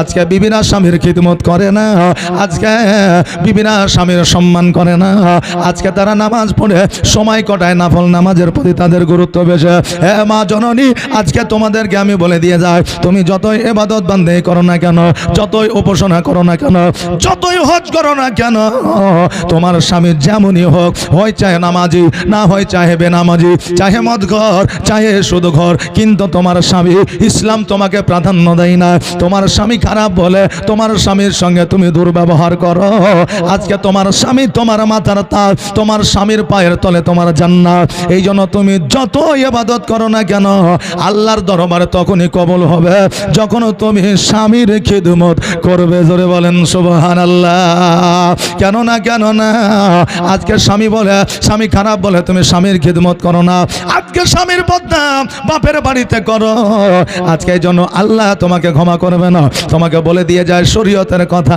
আজকে বিবিরা স্বামীর খিদমত করে না, আজকে বিবিরা স্বামীর সম্মান করে না, আজকে তারা নামাজ পড়ে সময় কটায় নফল নামাজের প্রতি তাদের গুরুত্ব বেশি। হে মা জননী, আজকে তোমাদেরকে আমি বলে দিয়ে যাই, তুমি যতই ইবাদত বান্দেগি করো না কেন, যতই উপাসনা করো না কেন, যতই হজ করো না কেন, তোমার স্বামী যেমনই হোক, হয় চাহে নামাজি, না হয় চাহে বেনামাজি, চাহে মদঘর, চাহে সুদঘর, কিন্তু তোমার স্বামী, ইসলাম তোমাকে প্রাধান্য দেয় না। তোমার স্বামী খারাপ বলে তোমার স্বামীর সঙ্গে তুমি দুর্ব্যবহার করো, আজকে তোমার স্বামী তোমার মাথার তাজ, তোমার স্বামীর পায়ের তলে তোমার জান্নাত। এই জন্য তুমি যত ইবাদত করো না কেন, আল্লাহর দরবারে তখনই কবুল হবে যখন তুমি স্বামীর খিদমত করবে। জোরে বলেন সুবহানাল্লাহ। কেন না আজকে স্বামী বলে, স্বামী খারাপ বলে তুমি স্বামীর খিদমত করো না, আজকে স্বামীর বদনাম বাপের বাড়িতে করো, আজকে এই জন্য আল্লাহ তোমাকে ক্ষমা করবে না। তোমাকে বলে দিয়ে যায় শরীয়তের কথা,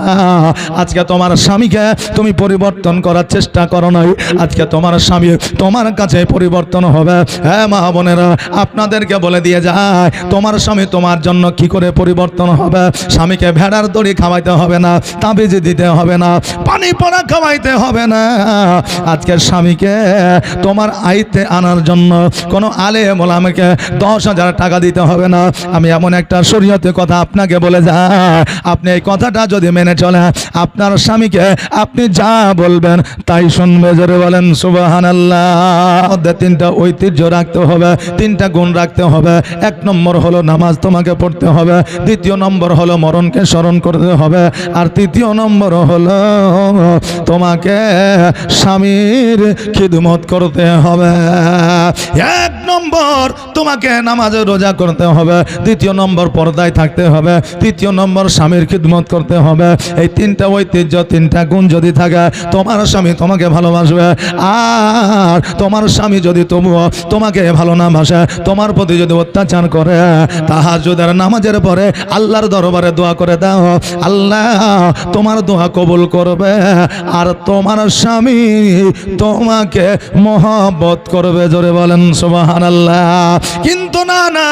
আজকে তোমার স্বামীকে তুমি পরিবর্তন করার চেষ্টা করো নাই, আজকে তোমার স্বামী তোমার কাছে পরিবর্তন হবে। হ্যাঁ মা বোনেরা, আপনাদেরকে বলে দিয়ে যায়, তোমার স্বামী তোমার জন্য কি করে পরিবর্তন হবে। স্বামীকে ভেড়ার দড়ি খাওয়াইতে হবে না, তাবিজ দিতে হবে না, পানি পড়া খাওয়াইতে হবে না। আজকের স্বামীকে তোমার আইতে আনার জন্য কোনো আলেম ওলামাকে 10,000 টাকা দিতে হবে না। আমি এমন একটা শরীয়তের কথা আপনাকে বলে যাই, আপনি এই কথাটা যদি মেনে চলে, আপনার স্বামীকে আপনি যা বলবেন তাই শুনবে। জোরে বলেন সুবহানাল্লাহ। মধ্যে 3টা ঐতিহ্য রাখতে হবে, 3টা গুণ রাখতে হবে। 1 নম্বর হলো নামাজ তোমাকে পড়তে হবে, 2 নম্বর হলো মরণকে স্মরণ করতে হবে, আর 3 নম্বর হলো তোমাকে স্বামীর খিদমত করতে হবে। 1 নম্বর তোমাকে নামাজ রোজা করতে হবে, 2 নম্বর পর্দায় থাকতে হবে, 3 নম্বর স্বামীর খিদমত করতে হবে। এই 3টা ঐতিহ্য, 3টা গুণ যদি থাকে, তোমার স্বামী তোমাকে ভালোবাসবে। আর তোমার স্বামী যদি তবুও তোমাকে ভালো না বাসে, তোমার প্রতি যদি অত্যাচার করে, তাহাজ্জুদের নামাজের পরে আল্লাহর দরবারে দোয়া করে দাও, আল্লাহ তোমার দোয়া কবুল করবে, আর তোমার স্বামী তোমাকে মহব্বত করবে। জোরে বলেন সুবহানাল্লাহ। কিন্তু না,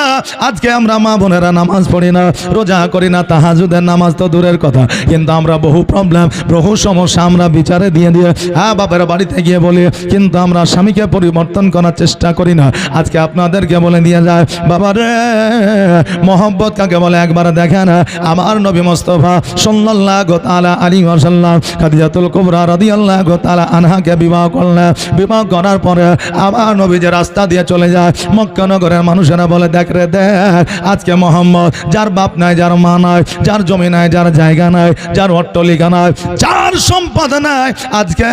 আজকে আমরা মা বোনেরা নামাজ পড়ি না, রোজা করি না, তাহাজ্জুদের নামাজ তো দূরের কথা, কিন্তু আমরা বহু প্রবলেম, বহু সমস্যা আমরা বিচারে দিয়ে হ্যাঁ বাপের বাড়িতে গিয়ে বলি, কিন্তু আমরা স্বামীকে পরিবর্তন করার চেষ্টা করি না। আজকে আপনাদেরকে বলে দিয়ে যায়, বাবা রে, মহব্বত কাকে বলে একবার দেখেন। আমার নবী মুস্তাফা সাল্লাল্লাহু তাআলা আলাইহি ওয়াসাল্লাম খাদিজাতুল কুবরা রাদিয়াল্লাহু তাআলা আনহাকে বিবাহ করলেন। বিবাহ করার পরে আমার নবী যে রাস্তা দিয়ে চলে যায়, মক্কা নগরের মানুষেরা বলে, দেখ রে দেখ, আজকে মোহাম্মদ, যার বাপ নাই, যার মা নাই, যার জমি নাই, যার জায়গা নাই, যার অট্টালিকা নাই, যার সম্পদ নাই, আজকে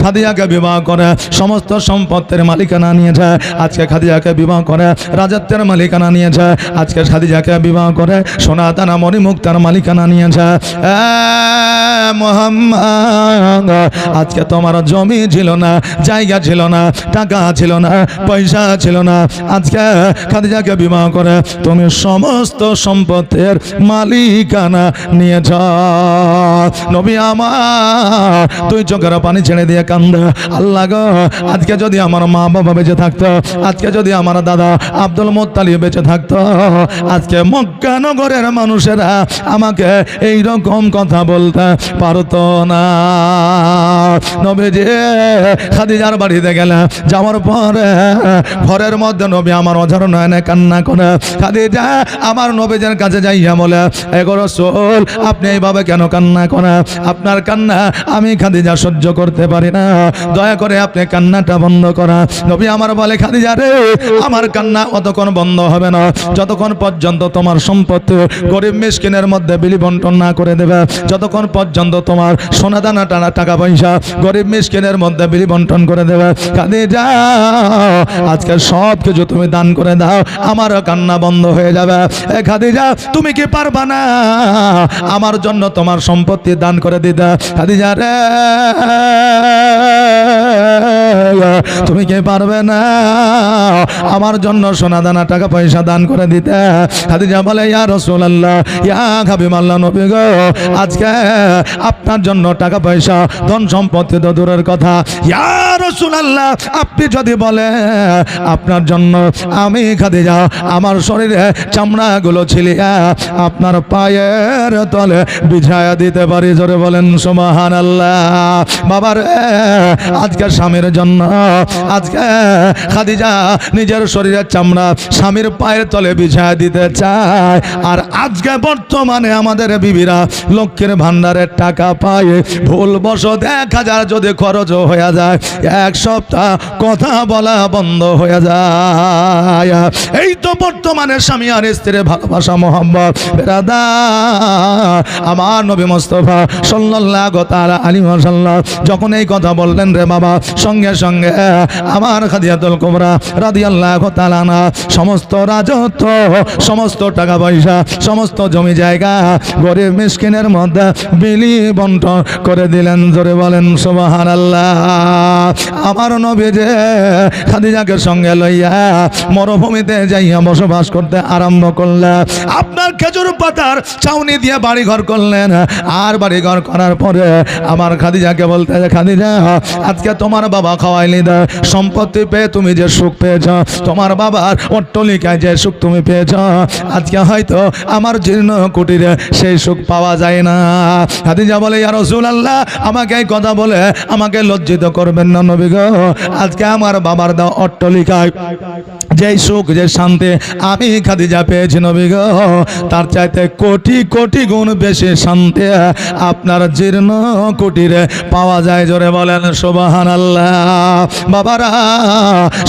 খাদিজাকে বিবাহ করে সমস্ত সম্পত্তির মালিকানা নিয়েছে। আজকে খাদিজাকে বিবাহ করে রাজত্বের মালিকানা নিয়েছে। আজকে খাদিজাকে বিবাহ করে সোনা দানা মণিমুক্তার মালিকানা নিয়েছে। মোহাম্মদ, আজকে তোমার জমি ছিল না, জায়গা ছিল না, টাকা ছিল না, পয়সা ছিল না, আজকে খাদিজাকে বিবাহ করে তুমি সমস্ত সম্পত্তির মালিকানা নিয়েছ। নবী আমার 2 চোখের পানি ছেড়ে দিয়ে কান্দে, আল্লাহ গো, আজকে যদি আমার মা বাবা বেঁচে থাকতো, আজকে যদি আমার দাদা আব্দুল মুত্তালিব বেঁচে থাকতো, আজকে মক্কা নগরের মানুষেরা আমাকে এই রকম কথা বলতে পারতো না। নবীজি খাদিজার বাড়িতে গেলে, যাওয়ার পরে ঘরের মধ্যে নবী আমার অঝর নয়নে কান্না করে। খাদিজা আমার নবীজের কাছে যাইয়া বলে, এগো রাসূল, আপনি এইভাবে কেন কান্না করেন? আপনার কান্না আমি খাদিজা সহ্য করতে পারি না, দয়া করে আপনি কান্নাটা বন্ধ করা। নবী আমার বলে, খাদিজা রে, আমার কান্না অতক্ষণ বন্ধ হবে না যতক্ষণ পর্যন্ত তোমার সম্পত্তি গরিব মিসকিনের মধ্যে বিলি বন্টন না করে দেবে, যতক্ষণ পর্যন্ত তোমার সোনাদানা টানা টাকা পয়সা গরিব মিসকিনের মধ্যে বিলি বন্টন করে দেবে। খাদিজা, আজকে সব কিছু তুমি দান করে দাও, আমার কান্না বন্ধ হয়ে যাবে। খাদিজা, তুমি কি পারবা না আমার জন্য তোমার সম্পত্তি দান করে দিতে? খাদিজা রে, তুমি কি পারবে না আমার জন্য সোনা দানা টাকা পয়সা দান করে দিতে? খাদিজা বলে ইয়া রাসূলুল্লাহ, ইয়া হাবিবাল্লাহ নবী গো, আজকে আপনার জন্য টাকা পয়সা ধন সম্পত্তি তো দূরের কথা, ইয়া রাসূলুল্লাহ আপনি যদি বলে আপনার জন্য আমি খাদিজা আমার শরীরে চামড়াগুলো ছিলিয়ে আপনার পায়ের তলে বিছায়া দিতে পারি। জোরে বলেন সুবহানাল্লাহ। বাবার আজকে স্বামীর জন্য আজকে খাদিজা নিজের শরীরের চামড়া স্বামীর পায়ের তলে বিছায়া দিতে চায়। আর আজকে বর্তমানে আমাদের বিবিরা লক্ষ্মীর ভান্ডারের টাকা পায়, ভুলবশত 1000 যদি খরচ হয়ে যায়, এক সপ্তাহ কথা বলা বন্ধ হয়ে যায়। এই তো বর্তমানে স্বামী আর স্ত্রীর ভালোবাসা মহব্বত। বেরাদার আমার নবী মুস্তাফা সাল্লাল্লাহু তাআলা আলাইহি ওয়াসাল্লাম যখন এই কথা বললেন রে বাবা, সঙ্গে সঙ্গে আমার খাদিজাতুল কুবরা রাদিয়াল্লাহু তাআলা আনহা সমস্ত রাজত্ব, সমস্ত টাকা পয়সা, সমস্ত জমি জায়গা গরিব মিসকিনের মধ্যে বিলি বন্টন করে দিলেন। জোরে বলেন সুবহানাল্লাহ। আমার নবী যে খাদিজাকে সঙ্গে লইয়া মরুভূমিতে যাইয়া বসবাস করতে আরম্ভ করলেন। আপনার খেজুর পাতার ছাউনি দিয়ে বাড়ি ঘর করলেন। আর বাড়ি ঘর করার পরে আমার খাদিজাকে বলতে, খাদিজা আজকে তোমার বাবা খাওয়াইলি দা সম্পত্তি পেয়ে তুমি যে সুখ পেয়েছ, তোমার বাবার অট্টালিকায় যে সুখ তুমি পেয়েছ, আজকে হয়তো আমার জীর্ণ কুটিরে সেই সুখ পাওয়া যায় না। খাদিজা বলে ইয়া রাসূলুল্লাহ আমাকে এই কথা বলে আমাকে লজ্জিত করবেন না নবী গো, আজকে আমার বাবার দাও অট্টালিকায় যে সুখ যে শান্তি আমি খাদিজা পেয়েছি নবী গো, তার চাইতে কোটি কোটি গুণ বেশি শান্তি আপনার জীর্ণ কুটিরে পাওয়া যায়। জোরে বলেন সুবহানাল্লাহ। বাবারা,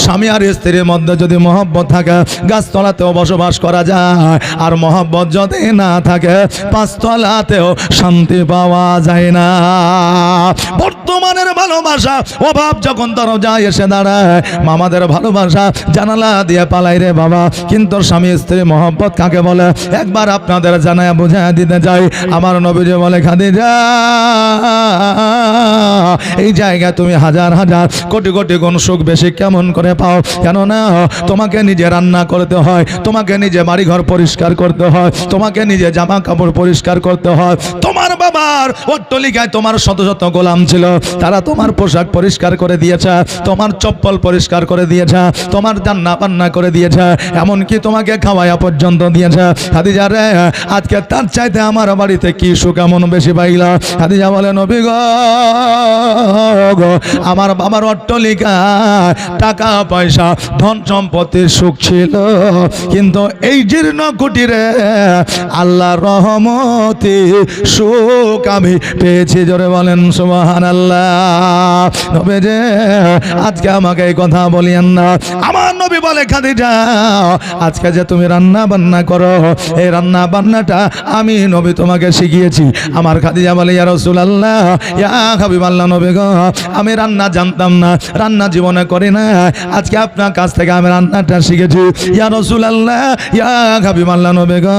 স্বামী আর স্ত্রীর মধ্যে যদি মহব্বত থাকে গাছতলাতেও বসবাস করা যায়, আর মহব্বত যদি না থাকে পাঁচতলাতেও শান্তি পাওয়া যায় না। বর্তমানের ভালোবাসা অভাব যখন দরজায় এসে দাঁড়ায়, মামাদের ভালোবাসা জানালা দিয়ে পালাই রে বাবা। কিন্তু স্বামী স্ত্রী মহব্বত কাকে বলে একবার আপনাদের জানায় বুঝায় দিতে যাই। আমার নবীজি বলে খাদিজা এই জায়গায় তুমি হাজার হাজার কোটি কোটি গুণ সুখ বেশি কেমন করে পাও? কেননা তোমাকে নিজে রান্না করতে হয়, তোমাকে নিজে বাড়িঘর পরিষ্কার করতে হয়, তোমাকে নিজে জামা কাপড় পরিষ্কার করতে হয়। তোমার বাবার অট্টালিকায় তোমার শত শত গোলাম ছিল, তারা তোমার পোশাক পরিষ্কার করে দিয়েছে, তোমার চপ্পল পরিষ্কার করে দিয়েছে, তোমার রান্না বান্না করে দিয়েছে, এমনকি তোমাকে খাওয়ায়া পর্যন্ত দিয়েছে। খাদিজা রে আজকে তার চাইতে আমার বাড়িতে কি সুখ এমন বেশি পাইলা? খাদিজা বলে নবী গো, আমার বাবার অট্টালিকায় টাকা পয়সা ধন সম্পত্তির সুখ ছিল, কিন্তু এই জীর্ণ কুটিরে আল্লাহর রহমতে সুখ আমি পেয়েছি। জোরে বলেন সুবহানাল্লাহ। নবী যে আজকে আমাকে এই কথা বলিয়েন না। আমার নবী বলে খাদিজা আজকে যে তুমি রান্না বান্না করো, এই রান্না বান্নাটা আমি নবী তোমাকে শিখিয়েছি। আমার খাদিজা বলে ইয়া রাসূলুল্লাহ, ইয়া হাবিবাল্লাহ নবী গো, আমি রান্না জানতাম না, রান্না জীবনে করি না, আজকে আপনার কাছ থেকে আমি রান্নাটা শিখেছি। ইয়া রাসূলুল্লাহ, ইয়া হাবিবাল্লাহ নবী গো,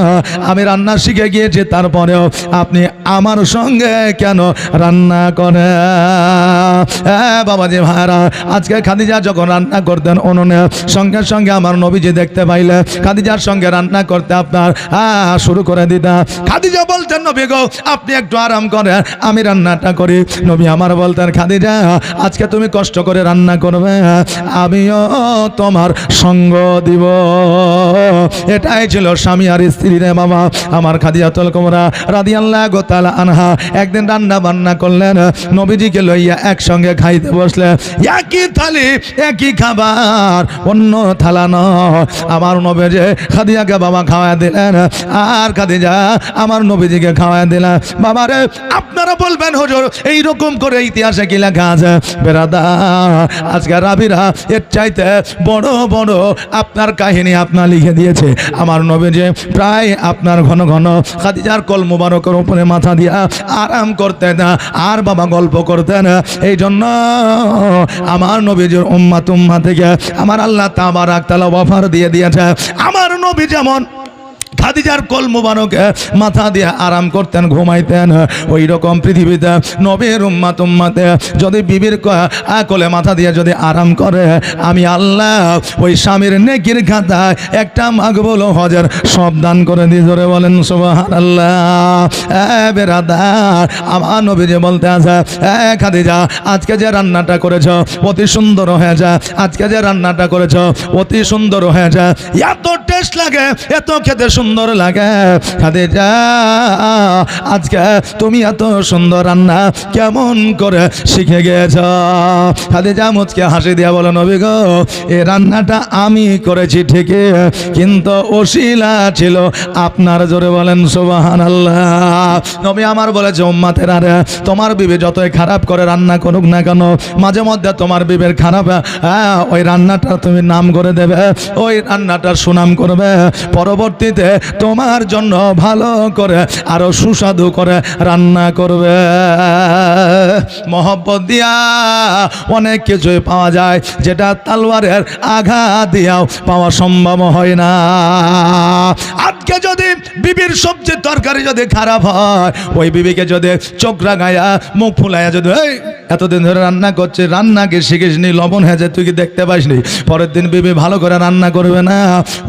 আমি রান্না শিখে গিয়েছি, তারপরেও আপনি আমার সঙ্গে কেন রান্না করে? বাবাজি ভাইরা, আজকে খাদিজা যখন রান্না করতেন উনুনে, সঙ্গে সঙ্গে আমার নবীজি দেখতে পাইলে খাদিজার সঙ্গে রান্না করতে আপনার শুরু করে দিতা। খাদিজা বলতেন নবী গো আপনি একটু আরাম করেন, আমি রান্নাটা করি। নবী আমার বলতেন খাদিজা আজকে তুমি কষ্ট করে রান্না করবে, আমিও তোমার সঙ্গ দিব। এটাই ছিল স্বামী আর স্ত্রী রে বাবা। আমার খাদিজাতুল কুবরা রাদিয়াল্লাহু তাআলা আনহা একদিন রান্না বান্না করলেন, নবীজিকে লইয়া একসঙ্গে খাইতে বসলেন। একই থালি একই খাবার, অন্য থালা নয়। আমার নবী যে খাদিজাকে বাবা খাওয়া দিলেন, আর খাদিজা আমার নবীজিকে খাওয়া দিলেন। বাবারে আপনারা বলবেন হুজুর এইরকম করে ইতিহাসে কি লেখা আছে? বেরাদার, আজকে রাবিরা এর চাইতে বড় বড় আপনার কাহিনী আপনার লিখে দিয়েছে। আমার নবীজি প্রায় আপনার ঘন ঘন খাদিজার কোল মুবারকের উপরে মাথা দিয়া আরাম করতেন আর বাবা গল্প করতেন। এই জন্য আমার নবীজির উম্মাত থেকে আমার আল্লাহ তাবারাক তাআলা অফার দিয়ে দিয়েছে। আমার নবী যেমন খাদিজার কোল মুবারকে মাথা দিয়ে আরাম করতেন, ঘুমাইতেন। ওই রকম পৃথিবীতে নবীর উম্মতে যদি বিবির কোলে মাথা দিয়ে যদি আরাম করে, আমি আল্লাহ ওই স্বামীর নেকির খাতায় একটা মাকবুল হজের সব দান করে দিয়ে। জোরে বলেন সুবহানাল্লাহ। বেরাদার, আমার নবীজি বলতে আছে, খাদিজা আজকে যে রান্নাটা করেছ অতি সুন্দর হয়েছে, আজকে যে রান্নাটা করেছ অতি সুন্দর হয়েছে, এত টেস্ট লাগে, এত খেতে সুন্দর লাগে। খাদিজা আজকে তুমি এত সুন্দর রান্না কেমন করে শিখে গেছ? খাদিজা মুচকে হাসি দিয়া বলো, নবী গো, এই রান্নাটা আমি করেছি ঠিকই, কিন্তু ওসিলা ছিল আপনার। জোরে বলেন সুবহানাল্লাহ। নবী আমার বলেছে, উম্মতের আরে তোমার বিবি যতই খারাপ করে রান্না করুক না কেন, মাঝে মধ্যে তোমার বিবির খারাপ ওই রান্নাটা তুমি নাম করে দেবে, ওই রান্নাটার সুনাম করবে, পরবর্তীতে তোমার জন্য ভালো করে আরো সুস্বাদু করে রান্না করবে। মহব্বত দিয়া অনেক কিছুই পাওয়া যায়, যেটা তালওয়ারের আঘাত দিয়াও পাওয়া সম্ভব হয় না। আজকে যদি বিবির সবজি তরকারি যদি খারাপ হয়, ওই বিবিকে যদি চোখ রাগায়া মুখ ফুলাইয়া যদি এতদিন ধরে রান্না করছে, রান্নাকে শিখিসনি, লবণ হয়েছে তুই কি দেখতে পাসনি, পরের দিন বিবি ভালো করে রান্না করবে না,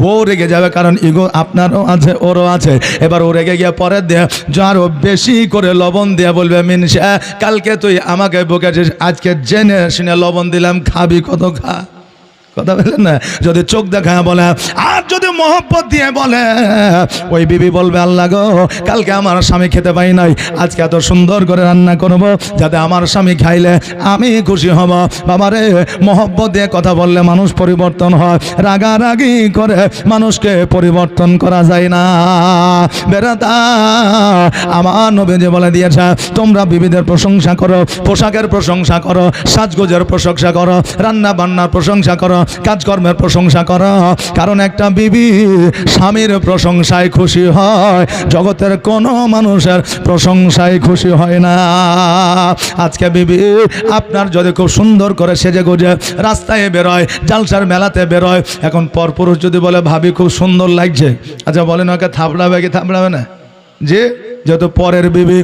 ও রেগে যাবে। কারণ ইগো আপনারও আছে, ওরও আছে। এবার ও রেগে গিয়ে পরের দিয়ে আরো বেশি করে লবণ দিয়ে বলবে, মিনসা কালকে তুই আমাকে বকেছিস, আজকে জেনে শুনে লবণ দিলাম, খাবি কত খা। কথা বলেন না? যদি চোখ দেখায় বলে আর যদি মহব্বত দিয়ে বলে, ওই বিবি বলবে, আল্লাহ গো, কালকে আমার স্বামী খেতে পাই নাই, আজকে এত সুন্দর করে রান্না করব যাতে আমার স্বামী খাইলে আমি খুশি হব। বাবারে, মহব্বত দিয়ে কথা বললে মানুষ পরিবর্তন হয়, রাগারাগি করে মানুষকে পরিবর্তন করা যায় না। বেরাদা, আমার নবীজি বলে দিয়েছে, তোমরা বিবিদের প্রশংসা করো, পোশাকের প্রশংসা করো, সাজগোজের প্রশংসা করো, রান্না বান্নার প্রশংসা করো, কাজকর্মের প্রশংসা করো। কারণ একটা বিবি স্বামীর প্রশংসায় খুশি হয়, জগতের কোনো মানুষের প্রশংসায় খুশি হয় না। আজকে বিবি আপনার যদি খুব সুন্দর করে সেজে গুজে রাস্তায় বেরোয়, জালসার মেলাতে বেরোয়, এখন পরপুরুষ যদি বলে, ভাবি খুব সুন্দর লাগছে, আচ্ছা বলেন ওকে থাপড়াবে কি থাপড়াবে না? যে যত পরের বিবি।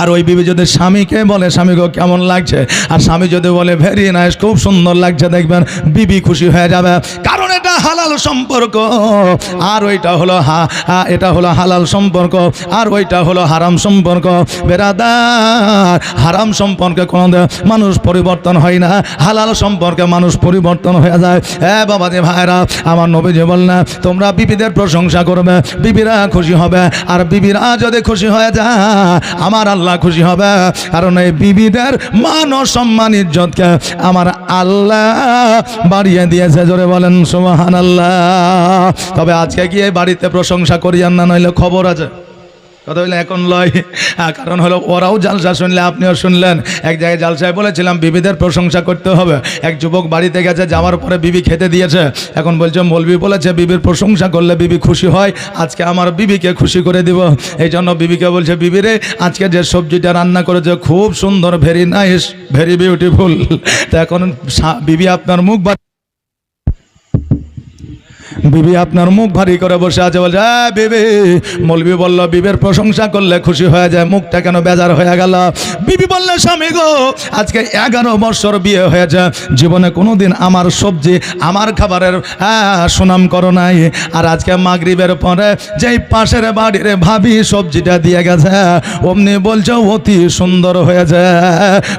আর ওই বিবি যদি স্বামীকে বলে, স্বামীকে কেমন লাগছে, আর স্বামী যদি বলে ভেরি নাইস, খুব সুন্দর লাগছে, দেখবেন বিবি খুশি হয়ে যাবে। কারণ এটা হালাল সম্পর্ক, আর ওইটা হলো এটা হলো হালাল সম্পর্ক, আর ওইটা হলো হারাম সম্পর্ক। বেরাদার, হারাম সম্পর্কে কোনো মানুষ পরিবর্তন হয় না, হালাল সম্পর্কে মানুষ পরিবর্তন হয়ে যায়। বাবাজি ভাইরা, আমার নবীজি বললেন, তোমরা বিবিদের প্রশংসা করবে, বিবিরা খুশি হবে, আর বিবিরা যদি খুশি হয়ে যায় আমার আল্লাহ খুশি হবে। কারণ এই বিবিদের মান ও সম্মান ইজ্জতকে আমার আল্লাহ বাড়িয়ে দিয়েছে। জোরে বলেন সুবহানাল্লাহ। তবে আজকে গিয়ে বাড়িতে প্রশংসা করিয়ান না, নইলে খবর আছে। কথা বললেন এখন লয়, কারণ হলো ওরাও জালসা শুনলে আপনিও শুনলেন। এক জায়গায় জালসায় বলেছিলাম বিবিদের প্রশংসা করতে হবে। এক যুবক বাড়িতে গেছে, যাওয়ার পরে বিবি খেতে দিয়েছে, এখন বলছে মৌলবি বলেছে বিবির প্রশংসা করলে বিবি খুশি হয়, আজকে আমার বিবিকে খুশি করে দিব। এই জন্য বিবিকে বলছে, বিবিরে আজকে যে সবজিটা রান্না করেছে খুব সুন্দর, ভেরি নাইস, ভেরি বিউটিফুল। তো এখন বিবি আপনার মুখ বিবি আপনার মুখ ভারী করে বসে আছে, বলছে বিবি, মৌলবি বলল বিবির প্রশংসা করলে খুশি হয়ে যায়, মুখটা কেন বেজার হয়ে গেল? বিবি বললে, স্বামী গো, আজকে 11 বছর বিয়ে হয়েছে, জীবনে কোনোদিন আমার সবজি, আমার খাবারের সুনাম করো নাই, আর আজকে মাগরিবের পরে যেই পাশের বাড়ির ভাবি সবজিটা দিয়ে গেছে, অমনি বলছে অতি সুন্দর হয়েছে।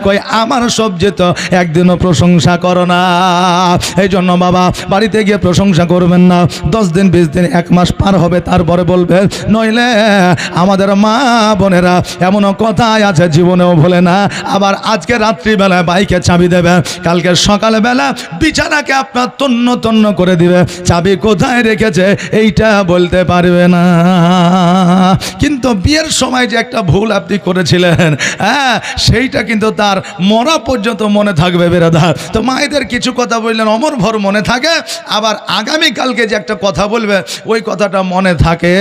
কই আমার সবজি তো একদিনও প্রশংসা করো না। এই জন্য বাবা বাড়িতে গিয়ে প্রশংসা করবেন না, 10 দিন 20 দিন 1 মাস পার হবে, তারপরে বলবে। নইলে আমাদের মা বোনেরা এমনও কথাই আছে জীবনেও ভোলে না। আবার আজকে রাত্রিবেলায় বাইকে চাবি দেবে, কালকে সকালবেলা বিছানাকে আপনার তন্ন তন্ন করে দিবে, চাবি কোথায় রেখেছে এইটা বলতে পারবে না। কিন্তু বিয়ের সময় যে একটা ভুল আপনি করেছিলেন, সেইটা কিন্তু তার মরা পর্যন্ত মনে থাকবে বেরাদার। তো মায়েদের কিছু কথা বললেন অমর ভর মনে থাকে, আবার আগামীকালকে যে একটা কথা বলবে ওই কথাটা মনে থাকে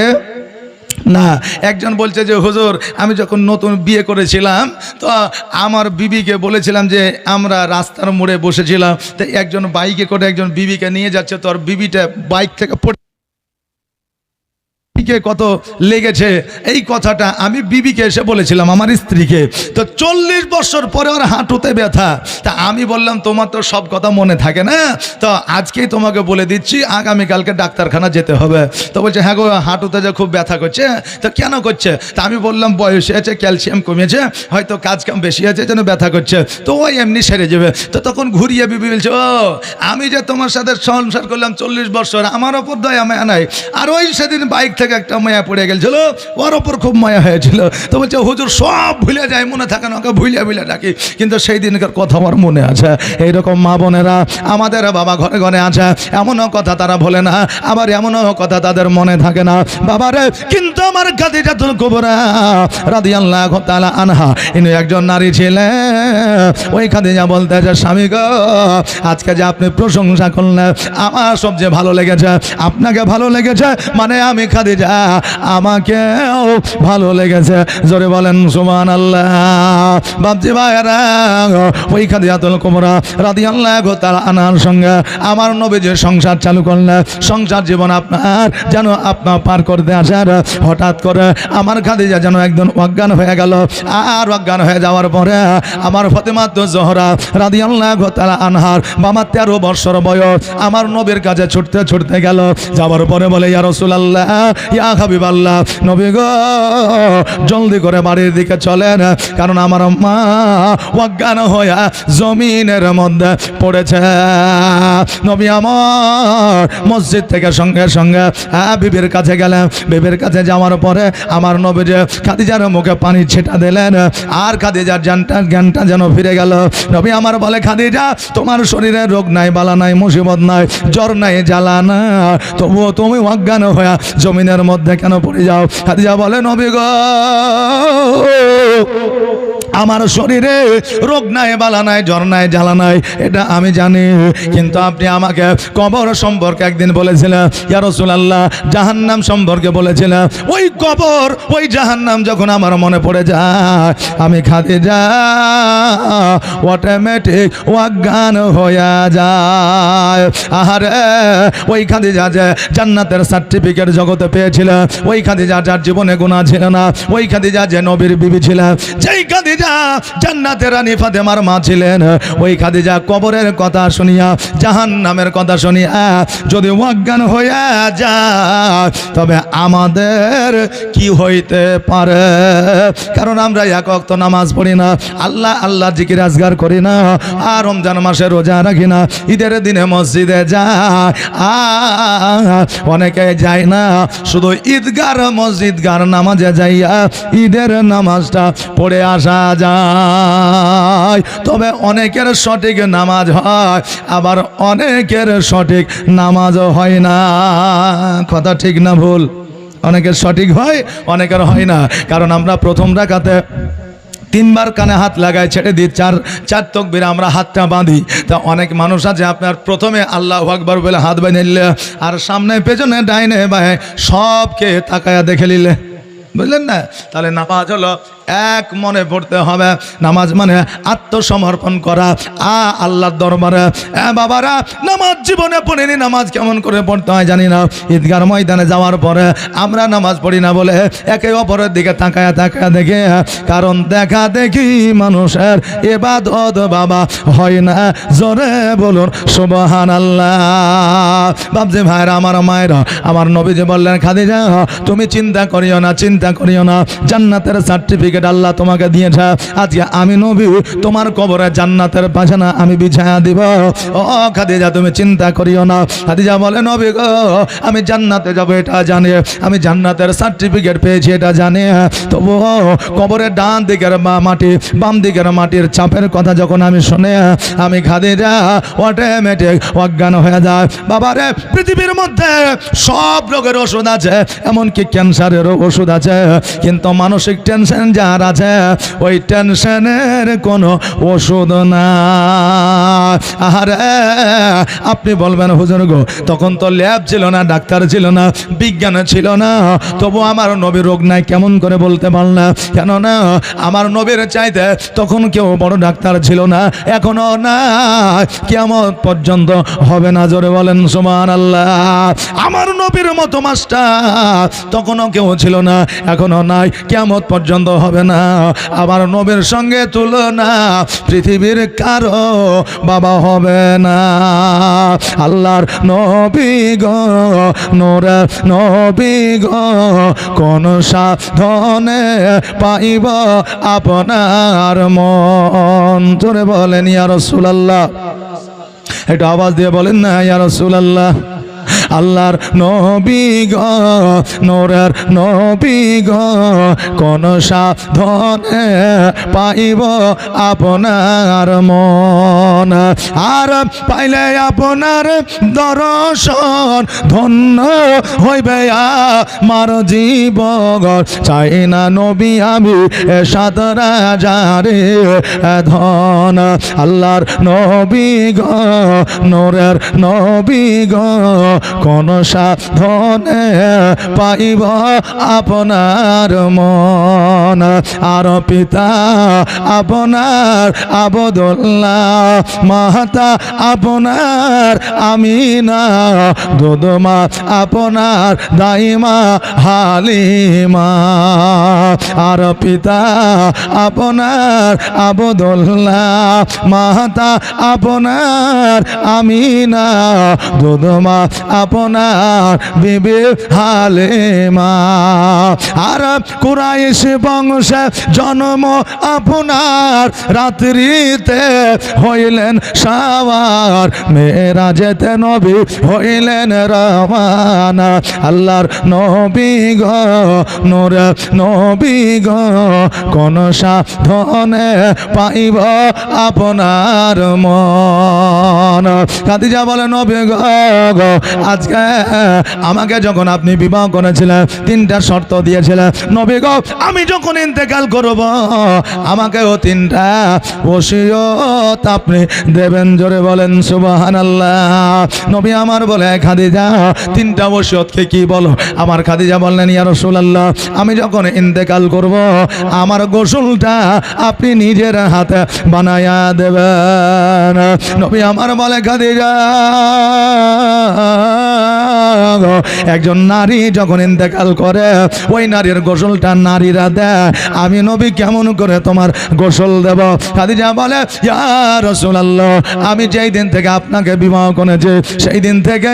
না। একজন বলছে যে হুজুর, আমি যখন নতুন বিয়ে করেছিলাম তো আমার বিবিকে বলেছিলাম যে আমরা রাস্তার মোড়ে বসেছিলাম, তো একজন বাইকে করে একজন বিবিকে নিয়ে যাচ্ছে, তো আর বিবিটা বাইক থেকে পড়ে কে কত লেগেছে এই কথাটা আমি বিবিকে এসে বলেছিলাম, আমার স্ত্রীকে। তো 40 বছর পরে ওর হাঁটুতে ব্যথা। তা আমি বললাম তোমার তো সব কথা মনে থাকে না, তো আজকেই তোমাকে বলে দিচ্ছি, আগামীকালকে ডাক্তারখানা যেতে হবে। তো বলছে হ্যাঁ গো, হাঁটুতে যে খুব ব্যথা করছে। তো কেন করছে? তা আমি বললাম বয়স হয়েছে, ক্যালসিয়াম কমেছে, হয়তো কাজ কাম বেশি আছে যেন ব্যথা করছে, তো ওই এমনি সেরে যাবে। তো তখন ঘুরিয়ে বিবি বলছে ও আমি যে তোমার সাথে সংসার করলাম 40 বছর, আমার ওপর দয়া মায়া নাই। আর ওই সেদিন বাইক থেকে একটা মায়া পড়ে গেছিল, ওর ওপর খুব মায়া হয়েছিল। তো বলছে হুজুর সব ভুলে যায়, মনে থাকে না, ওকে ভুলে ডাকি, কিন্তু সেই দিনকার কথা আমার মনে আছে। এইরকম মা বোনেরা আমাদের বাবা ঘরে ঘরে আছে, এমনও কথা তারা বলে না, আবার এমনও কথা তাদের মনে থাকে না বাবারে। কিন্তু আমার খাদিজাতুল কুবরা রাদিয়াল্লাহু তাআলা আনহা ইনি একজন নারী ছিলেন। ওই খাদিজা বলতেছে স্বামী গো, আজকে যে আপনি প্রশংসা করলেন আমার সবচেয়ে ভালো লেগেছে, আপনাকে ভালো লেগেছে মানে আমি খাদিজা আমাকেও ভালো লেগেছে। জোরে বলেন সুবহানাল্লাহ। বাপজি ভাইরা, ওই খাদিজাতুল কুবরা রাদিয়াল্লাহু তাআলা আনহার সঙ্গে আমার নবী যে সংসার চালু করলেন, সংসার জীবন আপনার যেন আপনার পার করতে আসার হঠাৎ করে আমার খাদিজা যেন একদম অজ্ঞান হয়ে গেল। আর অজ্ঞান হয়ে যাওয়ার পরে আমার ফাতেমা জোহরা রাদিয়াল্লাহু তাআলা আনহার বাবা 13 বছর বয়স আমার নবীর কাছে ছুটতে গেল। যাওয়ার পরে বলে ইয়া রাসূলুল্লাহ, ইয়া হাবিবাল্লাহ, নবী গো জলদি করে বাড়ির দিকে চলেন, কারণ আমার মা অজ্ঞান হয়ে জমিনের মধ্যে পড়েছে। নবী আমার মসজিদ থেকে সঙ্গে সঙ্গে বিবির কাছে গেলেন। বিবির কাছে যাওয়ার পরে আমার নবী যে খাদিজার মুখে পানি ছিটা দিলেন, আর খাদিজার জ্ঞানটা যেন ফিরে গেল। নবী আমার বলে খাদিজা তোমার শরীরে রোগ নাই, বালা নাই, মুসিবত নাই, জ্বর নাই, জ্বালা না, তবুও তুমি অজ্ঞান হয়ে জমিনের মধ্যে কেন পড়ে যাও? খাদিজা বলে নবী গো আমার শরীরে রোগ নাই, বালা নাই, জ্বর নাই, জ্বালা নাই, এটা আমি জানি, কিন্তু আপনি আমাকে কবর সম্পর্কে একদিন বলেছিলেন ইয়া রাসূলুল্লাহ, জাহান্নাম সম্পর্কে বলেছিলেন। ওই কবর ওই জাহান্নাম যখন আমার মনে পড়ে যায় আমি খাদিজা অটোমেটিক অজ্ঞান হয়ে যায়। আহারে ওই খাদিজা যে জান্নাতের সার্টিফিকেট জগতে পেয়েছিল, ওই খাদিজা যার জীবনে গুনাহ ছিল না, ওই খাদিজা যে নবীর বিবি ছিলেন, যেই খাদিজা জান্নাতের রানী ফাতেমার মা ছিলেন, ওই খাদিজা কবরের কথা শুনিয়া, জাহান্নামের কথা শুনিয়া যদি অজ্ঞান হয়ে যায় তবে আমাদের কি হইতে পারে? কারণ আমরা এক ওয়াক্ত নামাজ পড়ি না, আল্লাহ আল্লাহ জিকির আজগার করি না, আর রমজান মাসে রোজা রাখি না, ঈদের দিনে মসজিদে যায়, অনেকে যায় না, শুধু ঈদগার মসজিদগার নামাজে যাইয়া ঈদের নামাজটা পড়ে আসা যায়। তবে অনেকের সঠিক নামাজ হয়, আবার অনেকের সঠিক নামাজ হয় না। কথা ঠিক না ভুল? অনেকের সঠিক হয়, অনেকের হয় না। কারণ আমরা প্রথম রাকাতে 3 বার কানে হাত লাগাই, ছেড়ে দিই, চার তাকবীর আমরা হাতটা বাঁধি। তা অনেক মানুষ আছে আপনার প্রথমে আল্লাহু আকবার বলে হাত বাঁধে নিলে, আর সামনে পেছনে ডাইনে বাঁয়ে সবকে তাকায়া দেখে নিলে, বুঝলেন না? তাহলে নামাজ হলো এক মনে পড়তে হবে। নামাজ মানে আত্মসমর্পণ করা আল্লাহর দরবারে। বাবারা নামাজ জীবনে পড়িনি, নামাজ কেমন করে পড়তে হয় জানি না। ঈদগার ময়দানে যাওয়ার পরে আমরা নামাজ পড়ি না বলে একে অপরের দিকে তাকায়া দেখে, কারণ দেখা দেখি মানুষের ইবাদত বাবা হয় না। জোরে বলুন সুবহানাল্লাহ। বাপজি ভাইরা, আমার মায়েরা, আমার নবীজি বললেন খাদিজা তুমি চিন্তা করিও না, চিন্তা করিও না, জান্নাতের সার্টিফিকেট আল্লাহ তোমাকে দিয়েছে। আজকে আমি নবী তোমার কবরে জান্নাতের বিছানা আমি বিছায়া দিব। ও খাদিজা তুমি চিন্তা করিও না। খাদিজা বলে নবী গো আমি জান্নাতে যাব এটা জানি, আমি জান্নাতের সার্টিফিকেট পেয়েছি এটা জানি, তবু কবরের ডান দিকের মাটি বাম দিকের মাটির চাপের কথা যখন আমি শুনে আমি খাদিজা অটোমেটিক অজ্ঞান হয়ে যায়। বাবারে পৃথিবীর মধ্যে সব রোগের ওষুধ আছে, এমনকি ক্যান্সারেরও ওষুধ আছে, আছে, কিন্তু মানসিক টেনশন যার আছে ওই টেনশনের কোনো ওষুধ না। আরে আপনি বলবেন হুজুর গো, তখন তো ল্যাব ছিল না, ডাক্তার ছিল না, বিজ্ঞান ছিল না, তবু আমার নবীর রোগ নাই কেমন করে বলতে পারলাম? কেননা আমার নবীর চাইতে তখন কেউ বড় ডাক্তার ছিল না, এখনো না, কিয়ামত পর্যন্ত হবে না। জোরে বলেন সুবহানাল্লাহ। আমার নবীর মতো মাস্টার তখনও কেউ ছিল না, এখনো নাই, কিয়ামত পর্যন্ত হবে না। আমার নবীর সঙ্গে তুলনা পৃথিবীর কারো বাবা হবে না। আল্লাহর নবী গো, নূরের নবী গো, কোন সাধনে পাইব আপনার মন? জোরে বলেন ইয়া রাসূলুল্লাহ, একটু আওয়াজ দিয়ে বলেন না ইয়া রাসূলুল্লাহ। আল্লাহর নবী গো, নূরের নবী গো, কোন সাধনে পাইব আপনার মন? আর পাইলে আপনার দর্শন ধন্য হইবে আমার জীবন। চাই না নবী আমি সাত রাজারে ধন। আল্লাহর নবী গো, নূরের নবী গো, কোন সাধনে পাইব আপনার মন? আর পিতা আপনার আবদুল্লাহ, মাতা আপনার আমিনা, দুধমা আপনার দাইমা হালিমা। আর পিতা আপনার আবদুল্লাহ, মাতা আপনার আমিনা, দুধমা আপনার বিবি হালিমা। আর কুরাইশ বংশে জন্ম আপনার, রাত্রিতে হইলেন সাওয়ার, মেরাজেতে নবী হইলেন রওয়ানা। আল্লাহর নবী গো, নূরের নবী গো, কোন সাধনে পাইব আপনার মন? খাদিজা বলে নবী গো, আজকে আমাকে যখন আপনি বিবাহ করেছিলেন তিনটা শর্ত দিয়েছিলেন নবী গো, আমি যখন ইন্তেকাল করব আমাকেও তিনটা ওসিয়ত আপনি দেবেন। জোরে বলেন সুবহানাল্লাহ। নবী আমার বলে খাদিজা তিনটা ওসিয়তকে কি বলো? আমার খাদিজা বললেন ইয়া রাসূলুল্লাহ, আমি যখন ইন্তেকাল করব আমার গোসলটা আপনি নিজের হাতে বানায়া দেবেন। নবী আমার বলে খাদিজা, একজন নারী যখন ইন্তেকাল করে ওই নারীর গোসলটা নারীরা দেয়, আমি নবী কেমন করে তোমার গোসল দেব? খাদিজা বলে ইয়া রাসূলুল্লাহ, আমি যেই দিন থেকে আপনাকে বিবাহ করেছি সেই দিন থেকে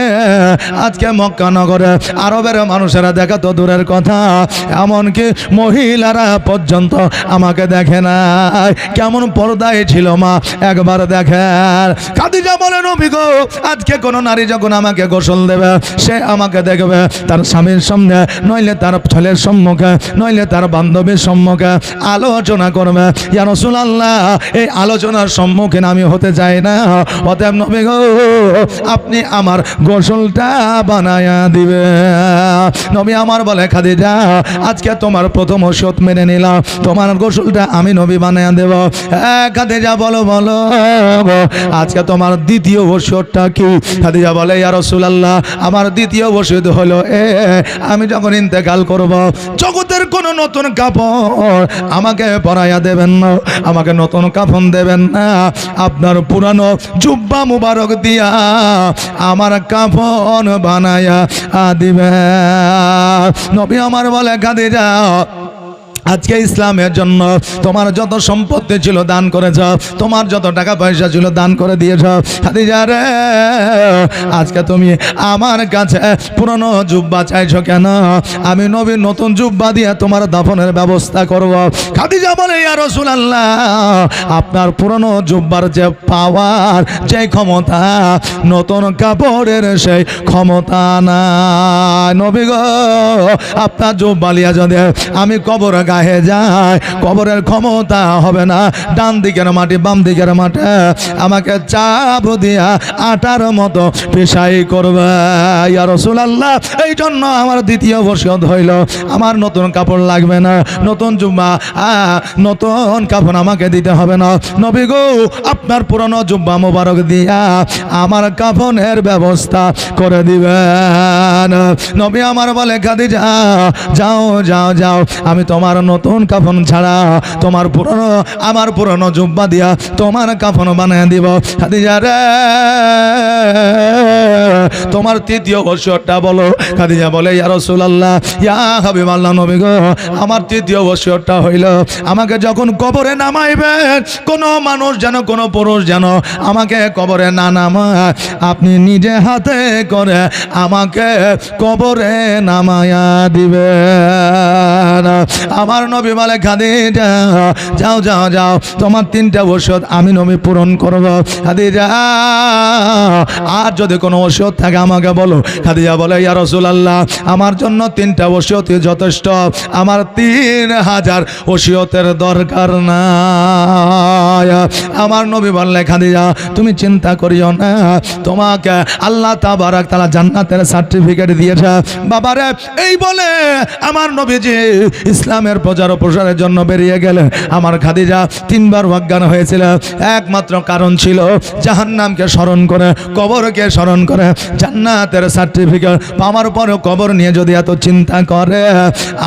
আজকে মক্কা নগরে আরবের মানুষেরা দেখা তো দূরের কথা, এমনকি মহিলারা পর্যন্ত আমাকে দেখে না। কেমন পর্দায় ছিল মা, একবার দেখেন। খাদিজা বলে নবী গো, আজকে কোন নারী যখন আমাকে গোসল দেবে সে আমাকে দেখবে তার স্বামীর সামনে, নইলে তার ছেলের সম্মুখে, নইলে তার বান্ধবীর সম্মুখে আলোচনা করবে। ইয়া রাসূলুল্লাহ, এই আলোচনার সম্মুখীন আমি হতে চাই না। অতএব নবী গো, আপনি আমার গোসলটা বানায়া দিবে। নবী আমার বলে খাদিজা, আজকে তোমার প্রথম ওসিয়ত মেনে নিলাম, তোমার গোসলটা আমি নবী বানায়া দেব। খাদিজা বলো বলো আজকে তোমার দ্বিতীয় ওসিয়তটা কি? খাদিজা বলে ইয়া রাসূলুল্লাহ, আমার দ্বিতীয় ওসিয়ত হলো আমি যখন ইন্তেকাল করব জগতের কোন নতুন কাপড় আমাকে পরাইয়া দেবেন না, আমাকে নতুন কাফন দেবেন না, আপনার পুরানো জুব্বা মুবারক দিয়া আমার কাফন বানায়া দিবেন। নবী আমার বলে খাদিজা, আজকে ইসলামের জন্য তোমার যত সম্পত্তি ছিল দান করেছ, তোমার যত টাকা পয়সা ছিল দান করে দিয়েছ। খাদিজা রে, আজকে তুমি আমার কাছে পুরনো জুব্বা চাইছো কেন? আমি নবী নতুন জুব্বা দিয়ে তোমার দাফনের ব্যবস্থা করব। খাদিজা বলে ইয়া রাসূলুল্লাহ, আপনার পুরনো জুব্বার যে পাওয়ার, যে ক্ষমতা, নতুন কাপড়ের সেই ক্ষমতা না। নবী গো, আপনার জুব্বা লিয়া যদি আমি কবর গায়ে গায়ে যায়, কবরের ক্ষমতা হবে না। ডান দিকের মাটি বাম দিকের মাটি আমাকে চাপ দিয়া আটার মতো পেশাই করবে। ইয়া রাসূলুল্লাহ, এই জন্য আমার দ্বিতীয় ওসিয়ত হইল, আমার নতুন কাপড় লাগবে না, নতুন জুব্বা নতুন কাপড় আমাকে দিতে হবে না। নবী গো, আপনার পুরনো জুব্বা মোবারক দিয়া আমার কাফনের ব্যবস্থা করে দিবেন। নবী আমার বলে, খাদিজা যাও যাও যাও, আমি তোমার নতুন কাফন ছাড়া তোমার পুরনো আমার পুরনো জুব্বা দিয়া তোমার কাফন বানিয়ে দিব। খাদিজা রে, তোমার তৃতীয় ওসিয়তটা বলো। খাদিজা বলে, ইয়া রাসূলুল্লাহ, ইয়া হাবিবাল্লাহ, নবী গো, আমার তৃতীয় ওসিয়তটা হইল, আমাকে যখন কবরে নামাইবেন, কোন মানুষ যেন, কোন পুরুষ যেন আমাকে কবরে না নামায়, আপনি নিজে হাতে করে আমাকে কবরে নামায়া দিবেন। আমার নবী বলে, খাদিজা যাও যাও যাও, তোমার তিনটা ওসিয়ত আমি নবী পূরণ করব। খাদিজা, আর যদি কোনো ওসিয়ত থাকে আমাকে বলো। খাদিজা বলে, ইয়া রাসূলুল্লাহ, আমার জন্য তিনটা ওসিয়তই যথেষ্ট, আমার 3000 ওসিয়তের দরকার না। আমার নবী বললে, খাদিজা তুমি চিন্তা করিও না, তোমাকে আল্লাহ তাবারক তাআলা জান্নাতের সার্টিফিকেট দিয়েছে। বাবারে, এই বলে আমার নবীজি ইসলামের প্রচার ও প্রসারের জন্য বেরিয়ে গেলে আমার খাদিজা 3 বার অজ্ঞান হয়েছিল। একমাত্র কারণ ছিল জাহান্নামকে স্মরণ করে, কবরকে স্মরণ করে। জান্নাতের সার্টিফিকেট পাওয়ার পরে কবর নিয়ে যদি এত চিন্তা করে,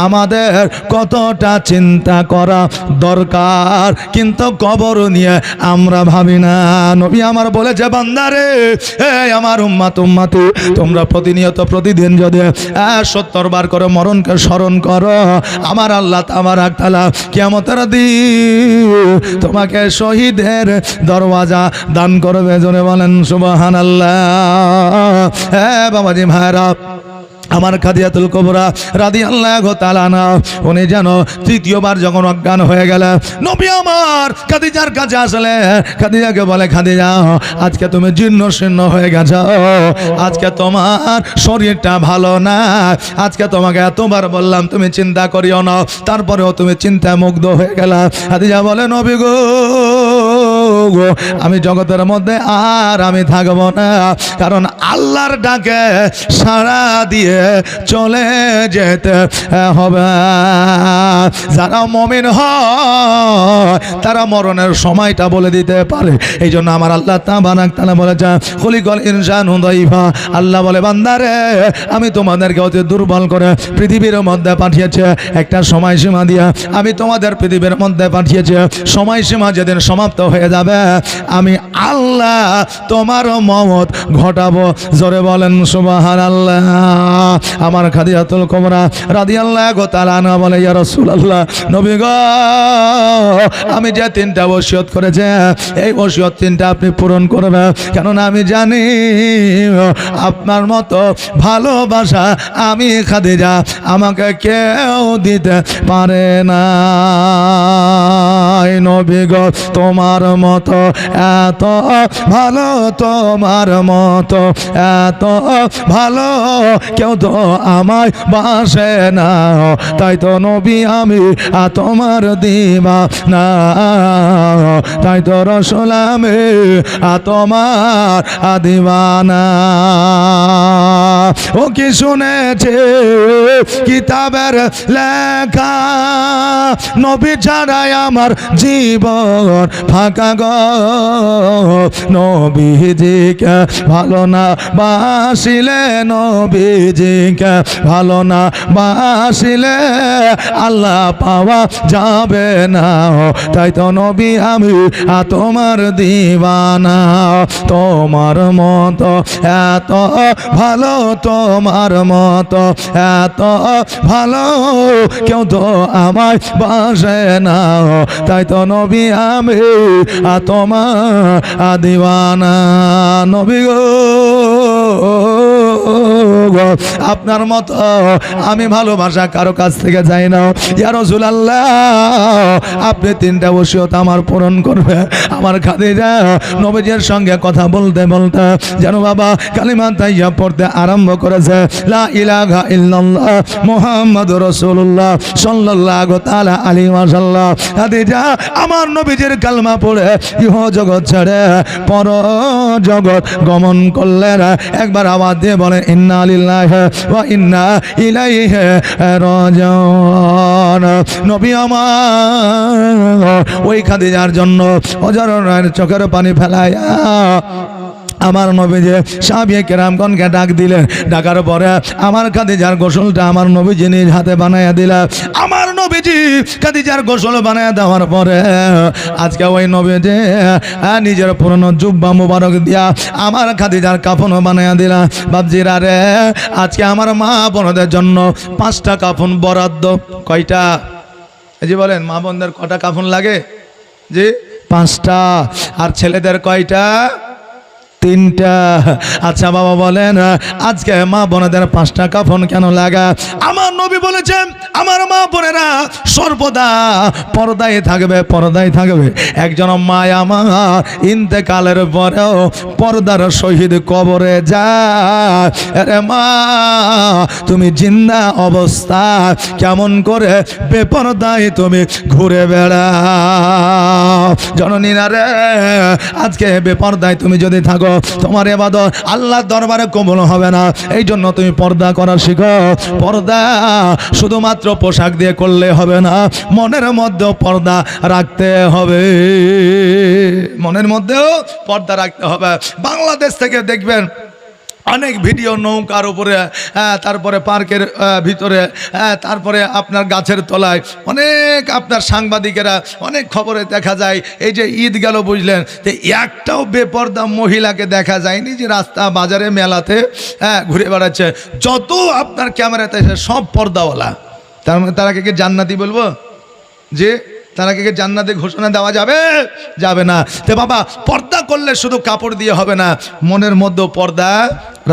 আমাদের কতটা চিন্তা করা দরকার, কিন্তু কবর নিয়ে আমরা ভাবি না। নবী আমার বলেছে, বান্দারে, আমার উম্মতি, তোমরা প্রতিনিয়ত প্রতিদিন যদি 70 বার করে মরণকে স্মরণ করো, আমার আল্লাহ তাবারক তাআলা কিয়ামতের দিন তোমাকে শহীদের দরওয়াজা দান করবে। জোরে বলেন সুবহানাল্লাহ। বাবাজি ভাইরা, আমার খাদিজাতুল কুবরা রাদিয়াল্লাহু তাআলা আনহা, উনি যেন তৃতীয়বার যখন অজ্ঞান হয়ে গেল, নবী আমার খাদিজার কাছে আসলে খাদিজাকে বলে, খাদিজা আজকে তুমি জীর্ণ শীর্ণ হয়ে গেছো, আজকে তোমার শরীরটা ভালো না, আজকে তোমাকে এতবার বললাম তুমি চিন্তা করিও না, তারপরেও তুমি চিন্তায় মুগ্ধ হয়ে গেলা। খাদিজা বলে, নবী গো, আমি জগতের মধ্যে আর আমি থাকবো না, কারণ আল্লাহর ডাকে সাড়া দিয়ে চলে যেতে হবে। যারা মুমিন হয় তারা মরণের সময়টা বলে দিতে পারে। এই জন্য আমার আল্লাহ তাবারক তাআলা বলেছে, খুলিকাল ইনসানু দাইফা, আল্লাহ বলে, বান্দারে আমি তোমাদেরকে অতি দুর্বল করে পৃথিবীর মধ্যে পাঠিয়েছি একটা সময়সীমা দিয়া। আমি তোমাদের পৃথিবীর মধ্যে পাঠিয়েছি, সময়সীমা যেদিন সমাপ্ত হয়ে যাবে আমি আল্লাহ তোমার মওত ঘটাবো। জোরে বলেন সুবহানাল্লাহ। আমার খাদিজাতুল কুবরা রাদিয়াল্লাহু তাআলা আনহা বলে, ইয়া রাসূলুল্লাহ, নবী গো, আমি যে 3টা ওসিয়ত করেছে, এই ওসিয়ত 3টা আপনি পূরণ করবেন, কেননা আমি জানি আপনার মতো ভালোবাসা আমি খাদিজা আমাকে কেউ দিতে পারে না। নবী গো, তোমার মতো এত ভালো, তোমার মতো এত ভালো কেউ তো আমায় বাসে না, তাই তো নবী আমি তোমার দিওয়ানা, তাই তো রাসূল আমি তোমার দিওয়ানা। ও কি শুনেছে কিতাবের লেখা, নবী ছাড়াই আমার জীবন ফাঁকা গো, নবীজিকে ভালো না বাসিলে, নবীজিকে ভালো না বাসিলে আল্লাহ পাওয়া যাবে না, তাই তো নবী আমি তোমার দিওয়ানা। তোমার মতো এত ভালো, তোমার মতো এত ভালো কেউ তো আমায় বাসে না, তাই তো নবী আমি তোমার দিওয়ানা। নবী গো, গো আপনার মতো আমি ভালোবাসা কারো কাছ থেকে যাই না। ইয়া রাসূলুল্লাহ আপনি তিনটা ওসিয়ত আমার পূরণ করবে। আমার খাদিজা নবীজির সঙ্গে কথা বলতে বলতে যেন বাবা কালিমা তাইয়্যিবা পড়তে আরম্ভ করেছে, লা ইলাহা ইল্লাল্লাহ মুহাম্মাদুর রাসূলুল্লাহ সাল্লাল্লাহু তাআলা আলাইহি ওয়াসাল্লাম। খাদিজা আমার নবীজির কালমা পড়ে ইহ জগৎ ছেড়ে পর জগৎ গমন করলেন। একবার আওয়াজ দিয়ে বলে ইন্না লিল্লাহি ওয়া ইন্না ইলাইহি রাজিউন। নবী আমার ওই খাদিজার জন্য অজরের চোখের পানি ফেলায়া আমার নবীজি সাহাবী কেরামগণকে ডাক দিলেন। ডাকার পরে আমার খাদিজার গোসলটা আমার নবীজি নিজ হাতে বানাইয়া দিলেন। আমার নবীজি খাদিজার গোসল বানাইয়া দেওয়ার পরে আজকে ওই নবীজি নিজের পুরনো জুব্বা মুবারক দিয়া আমার খাদিজার কাফনও বানাইয়া দিলেন। বাপজিরা রে আজকে আমার মা বোনদের জন্য 5টা কাফন বরাদ্দ। কয়টা? এই যে বলেন মা বোনদের কটা কাফন লাগে? জি 5টা। আর ছেলেদের কয়টা? 3টা। আচ্ছা বাবা বলেন আজকে মা বোনদের 5টা কাফন কেন লাগা? আমার নবী বলেছেন আমার মা বোনেরা সর্বদা পর্দায় থাকবে, পর্দায় থাকবে। একজন মা আমার ইন্তেকালের পরেও পর্দার শহীদ কবরে যায়। আরে মা তুমি জিন্দা অবস্থা কেমন করে বেপরদায় তুমি ঘুরে বেড়াও। জননীরা রে আজকে বেপরদায় তুমি যদি থাকো তোমার ইবাদত আল্লাহর দরবারে কবুল হবে না। এই জন্য তুমি পর্দা করা শিখো। পর্দা শুধুমাত্র পোশাক দিয়ে করলে হবে না, মনের মধ্যেও পর্দা রাখতে হবে। মনের মধ্যেও পর্দা রাখতে হবে। বাংলাদেশ থেকে দেখবেন অনেক ভিডিও নৌকার উপরে, তারপরে পার্কের ভিতরে, তারপরে আপনার গাছের তলায় অনেক আপনার সাংবাদিকেরা অনেক খবরে দেখা যায়। এই যে ঈদ গেল বুঝলেন, তো একটাও বেপর্দা মহিলাকে দেখা যায়নি যে রাস্তা বাজারে মেলাতে ঘুরে বেড়াচ্ছে। যত আপনার ক্যামেরাতে সব পর্দাওয়ালা। তার মানে তারাকে কি জান্নাতি বলবো? যে তারাকে কি জান্নাতে ঘোষণা দেওয়া যাবে? যাবে না। তো বাবা পর্দা করলে শুধু কাপড় দিয়ে হবে না, মনের মধ্যেও পর্দা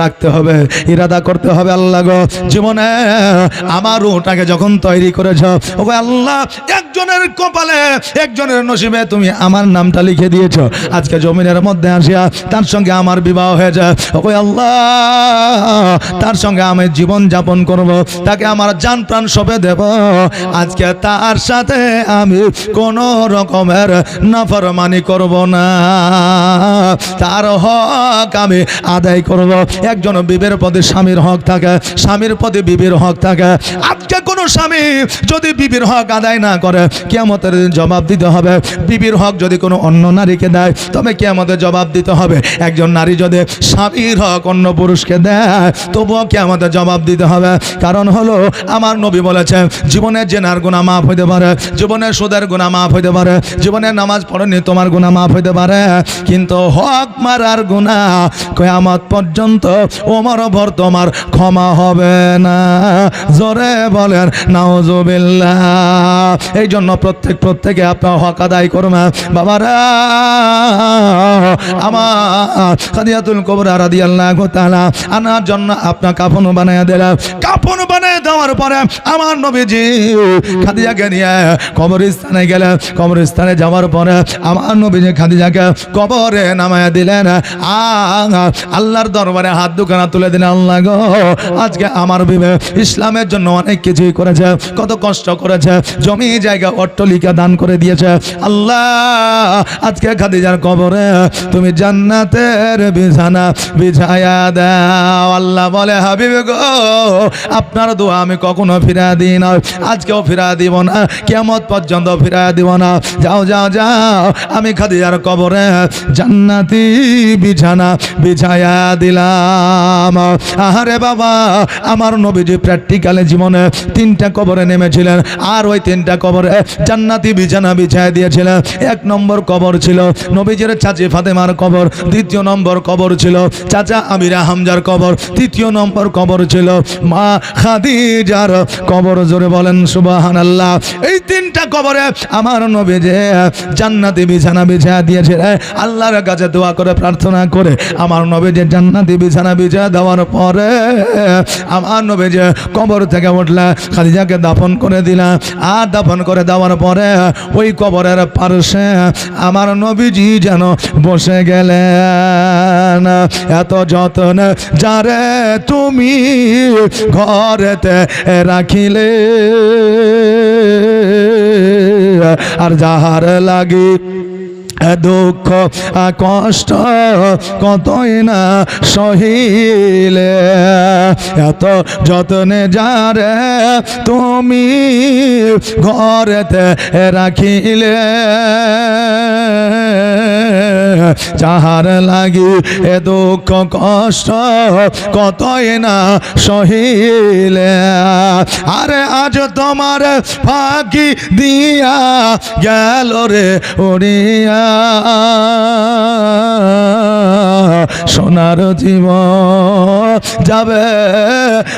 রাখতে হবে, ইরাদা করতে হবে। আল্লাহ গো জীবনে আমার ওটাকে যখন তৈরি করেছ, ও আল্লাহ একজনের কপালে একজনের নসিবে তুমি আমার নামটা লিখে দিয়েছ। আজকে জমিনের মধ্যে আসিয়া তার সঙ্গে আমার বিবাহ হয়ে যায়। ও আল্লাহ তার সঙ্গে আমি জীবন যাপন করব, তাকে আমার জান প্রাণ সঁপে দেব। আজকে তার সাথে আমি কোন রকমের নাফরমানি করব না, তার হক আমি আদায় করব। একজন বিবির প্রতি স্বামীর হক থাকে, স্বামীর প্রতি বিবির হক থাকে। আজকে কোনো স্বামী যদি বিবির হক আদায় না করে কিয়ামতের দিন জবাব দিতে হবে। বিবির হক যদি কোনো অন্য নারীকে দেয় তবে কিয়ামতে জবাব দিতে হবে। একজন নারী যদি স্বামীর হক অন্য পুরুষকে দেয় তবুও কিয়ামতে জবাব দিতে হবে। কারণ হলো আমার নবী বলেছেন জীবনে জেনার গুনাহ মাফ হইতে পারে, জীবনে সুদের গুনাহ মাফ হইতে পারে, জীবনে নামাজ পড়নি তোমার গুনাহ মাফ হইতে পারে, কিন্তু হক মারার গুনাহ কিয়ামত পর্যন্ত ওমর ভর তোমার ক্ষমা হবে না। জোরে বলেন নাউজুবিল্লাহ। এই জন্য প্রত্যেকে আপনার হক আদায় করবেন। বাবারা আমার খাদিজাতুল কুবরা রাদিয়াল্লাহু তাআলা আনার জন্য আপনার কাফন বানায়া দিলেন। কাফন বানায় দেওয়ার পরে আমার নবীজি খাদিজাকে নিয়ে কবরস্থানে গেলেন। কবরস্থানে যাওয়ার পরে আমার নবীজি খাদিজাকে কবরে নামায়া দিলেন। আল্লাহর দরবারে হাত দুখানা তুলে দিলেন। আল্লাহ গো আজকে আমার বিবে ইসলামের জন্য অনেক কিছুই করেছে, কত কষ্ট করেছে, জমি জায়গা অট্টালিকা দান করে দিয়েছে। আল্লাহ আজকে খাদিজার কবরে তুমি জান্নাতের বিছানা বিছায়া দাও। আল্লাহ বলে হাবিব গো আপনার দোয়া আমি কখনো ফিরা দিই না, আজকেও ফিরা দিব না, কিয়ামত পর্যন্ত ফিরা দিব না। যাও যাও যাও, আমি খাদিজার কবরে জান্নাতি বিছানা বিছায়া দিলাম। আহারে বাবা আমার নবীজি প্র্যাকটিক্যালে জীবনে 3 তিনটা কবরে নেমেছিলেন, আর ওই তিনটা কবরে জান্নাতি বিছানা বিছায় দিয়েছিলেন। এক নম্বর কবর ছিল নবীজির চাচি ফাতেমার কবর, দ্বিতীয় নম্বর কবর ছিল চাচা আমিরা হামজার কবর, তৃতীয় নম্বর কবর ছিল মা খাদিজার কবর। জোরে বলেন সুবহানাল্লাহ। এই তিনটা কবরে আমার নবীজি জান্নাতি বিছানা বিছায় দিয়েছিলেন। আল্লাহর কাছে দোয়া করে প্রার্থনা করে আমার নবীজি জান্নাতি বিছানা বিছায় দেওয়ার পরে আমার নবীজি কবর থেকে উঠলে খাদিজাকে দাফন করে দিলাম। আর দাফন করে দেওয়ার পরে ওই কবরের পাশে আমার নবীজি যেন বসে গেলেন। এত যত্ন যারে তুমি ঘরেতে রাখিলে, আর যাহার লাগি দুঃখ কষ্ট কতই না সহিলে, এত যত্নে যারে তুমি ঘরেতে রাখিলে, যাহার লাগি এ দুঃখ কষ্ট কতই না সহিলে, আরে আজ তোমার ফাঁকি দিয়া গেল রে উড়িয়া সোনার জীবন যাবে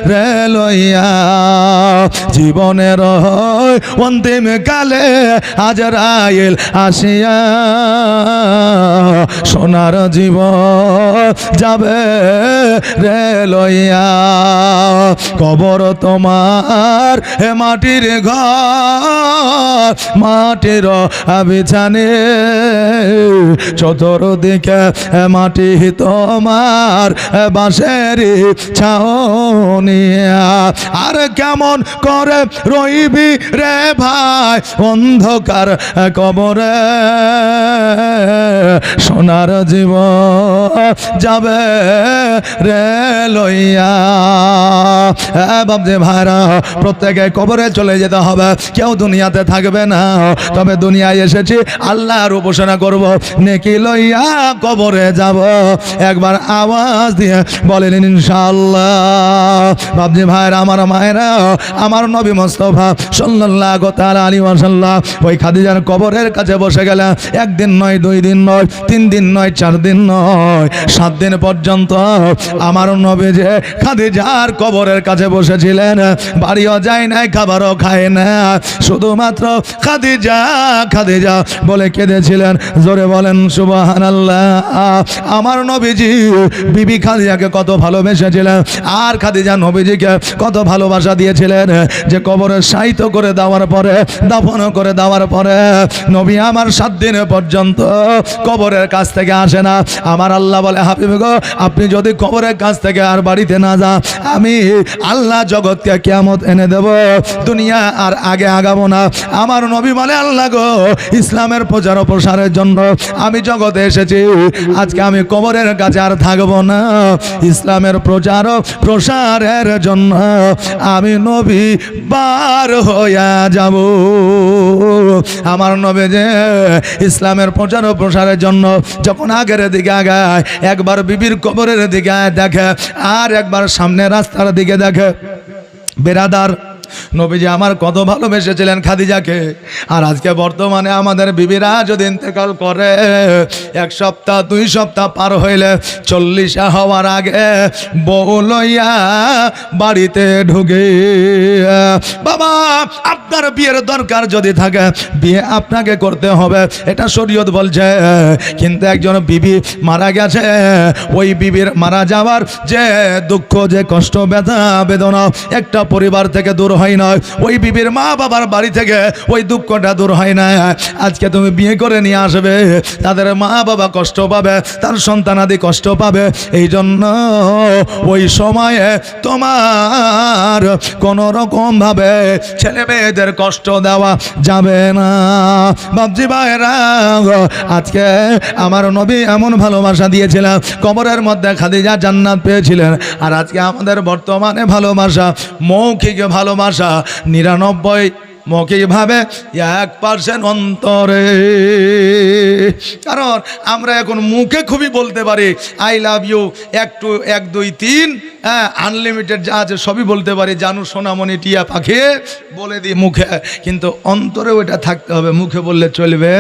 রে লইয়া, জীবনের অন্তিম কালে আজরাইল আসিয়া সোনার জীবন যাবে রে লইয়া। কবর তোমার হে মাটির ঘর, মাটির বিছানে চতুর্দিকে মাটি তোমার বাঁশের ছাউনিয়া, আর কেমন করে রইবি রে ভাই অন্ধকার কবরে, সোনার জীবন যাবে রে লইয়া। বাবজি ভাইরা, প্রত্যেকে কবরে চলে যেতে হবে, কেউ দুনিয়াতে থাকবে না। তবে দুনিয়ায় এসেছি আল্লাহর উপাসনা করব, নেকি লইয়া কবরে যাব। একবার আওয়াজ দিয়ে বলেন ইনশাআল্লাহ। বাবজি ভাইরা, আমার মায়েরা, আমার নবী মুস্তাফা সাল্লাল্লাহু তাআলা আলাইহি ওয়াসাল্লাম ওই খাদিজার কবরের কাছে বসে গেলেন। একদিন নয়, 2 দিন নয়, 3 দিন নয়, 4 দিন নয়, 7 দিন পর্যন্ত আমার নবী যে খাদিজার কবরের কাছে বসেছিলেন। বাড়িও যায় নাই, খাবারও খায় না, শুধুমাত্র খাদিজা খাদিজা বলে কেঁদেছিলেন। জোরে বলেন সুবহানাল্লাহ। আমার নবীজি বিবি খাদিজাকে কত ভালোবেসেছিলেন, আর খাদিজা নবীজিকে কত ভালোবাসা দিয়েছিলেন যে কবরে শায়িত করে দেওয়ার পরে, দাফন করে দেওয়ার পরে নবী আমার 7 দিন পর্যন্ত কবরের কাছ থেকে আসে না। আমার আল্লাহ বলে, হাবিব গো, আপনি যদি কবরের কাছ থেকে আর বাড়িতে না যান, আমি আল্লাহ জগৎকে কিয়ামত এনে দেব, দুনিয়া আর আগে আগাবো না। আমার নবী বলে, আল্লাহ গো, ইসলামের প্রচার ও প্রসারের জন্য আমি জগতে এসেছি, আজকে আমি কবরের কাছে আর থাকবো না। ইসলামের প্রচার ও প্রসারের জন্য আমি নবী বার হইয়া যাব। আমার নবী যে ইসলামের প্রচার ও প্রসারের জন্য যখন আগের দিকে আগায়, একবার বিবির কবরের দিকে দেখে, আর একবার সামনে রাস্তার দিকে দেখে। বেরাদার, নবীজি আমার কত ভালোবেসেছিলেন খাদিজাকে। আর আজকে বর্তমানে আমাদের বিবিরা যদি ইন্তেকাল করে, 1 সপ্তাহ 2 সপ্তাহ পার হইলে 40 হওয়ার আগে বউ লইয়া বাড়িতে ঢুকে। বাবা, আপনার বিয়ের দরকার যদি থাকে, বিয়ে আপনাকে করতে হবে, এটা শরীয়ত বলছে। কিন্তু একজন বিবি মারা গেছে, ওই বিবির মারা যাওয়ার যে দুঃখ, যে কষ্ট, ব্যথা বেদনা একটা পরিবার থেকে দূর হয় না, ওই বিবির মা বাবার বাড়ি থেকে ওই দুঃখটা দূর হয় না। আজকে তুমি বিয়ে করে নিয়ে আসবে, তাদের মা বাবা কষ্ট পাবে, তার সন্তানাদি কষ্ট পাবে। এই জন্য ওই সময়ে তোমার কোনো রকম ভাবে ছেলে মেয়েদের কষ্ট দেওয়া যাবে না। বাবজি ভাইরা, আজকে আমার নবী এমন ভালোবাসা দিয়েছিলেন, কবরের মধ্যে খাদিজা জান্নাত পেয়েছিলেন। আর আজকে আমাদের বর্তমানে ভালোবাসা, মৌখিক ভালোবাসা 99, মৌখিকভাবে 1% অন্তরে। কারণ আমরা এখন মুখে খুবই বলতে পারি আই লাভ ইউ, 1 2 1 2 3, হ্যাঁ আনলিমিটেড যা আছে সবই বলতে পারি, জানু সোনামণি টিয়া পাখি বলে দিই মুখে, কিন্তু অন্তরে ওইটা থাকতে হবে, মুখে বললে চলবে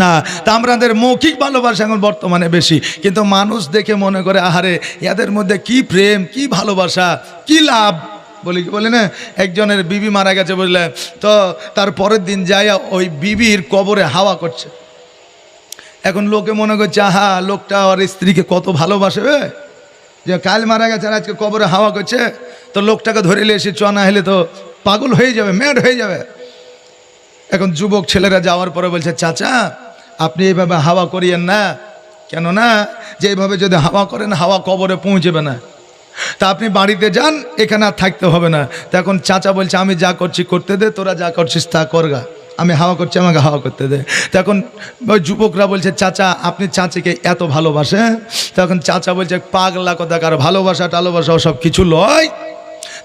না। তা আমাদের মৌখিক ভালোবাসা এখন বর্তমানে বেশি, কিন্তু মানুষ দেখে মনে করে আহারে এদের মধ্যে কি প্রেম, কি ভালোবাসা, কি লাভ। বলে না একজনের বিবি মারা গেছে বুঝলে, তো তার পরের দিন যাইয়া ওই বিবির কবরে হাওয়া করছে। এখন লোকে মনে করছে আহা লোকটা ওর স্ত্রীকে কত ভালোবাসে, যে কাল মারা গেছে আর আজকে কবরে হাওয়া করছে, তো লোকটাকে ধরে নিয়ে এসে চনা হলে তো পাগল হয়ে যাবে, ম্যাড হয়ে যাবে। এখন যুবক ছেলেরা যাওয়ার পরে বলছে চাচা আপনি এইভাবে হাওয়া করিয়েন না, কেন না যে এইভাবে যদি হাওয়া করেন হাওয়া কবরে পৌঁছবে না, তা আপনি বাড়িতে যান, এখানে আর থাকতে হবে না। তা এখন চাচা বলছে আমি যা করছি করতে দে, তোরা যা করছিস তা করগা, আমি হাওয়া করছি আমাকে হাওয়া করতে দে। তখন ওই যুবকরা বলছে চাচা আপনি চাচিকে এত ভালোবাসে, তখন চাচা বলছে পাগলা কথাকার ভালোবাসা টালোবাসা সব কিছু লয়,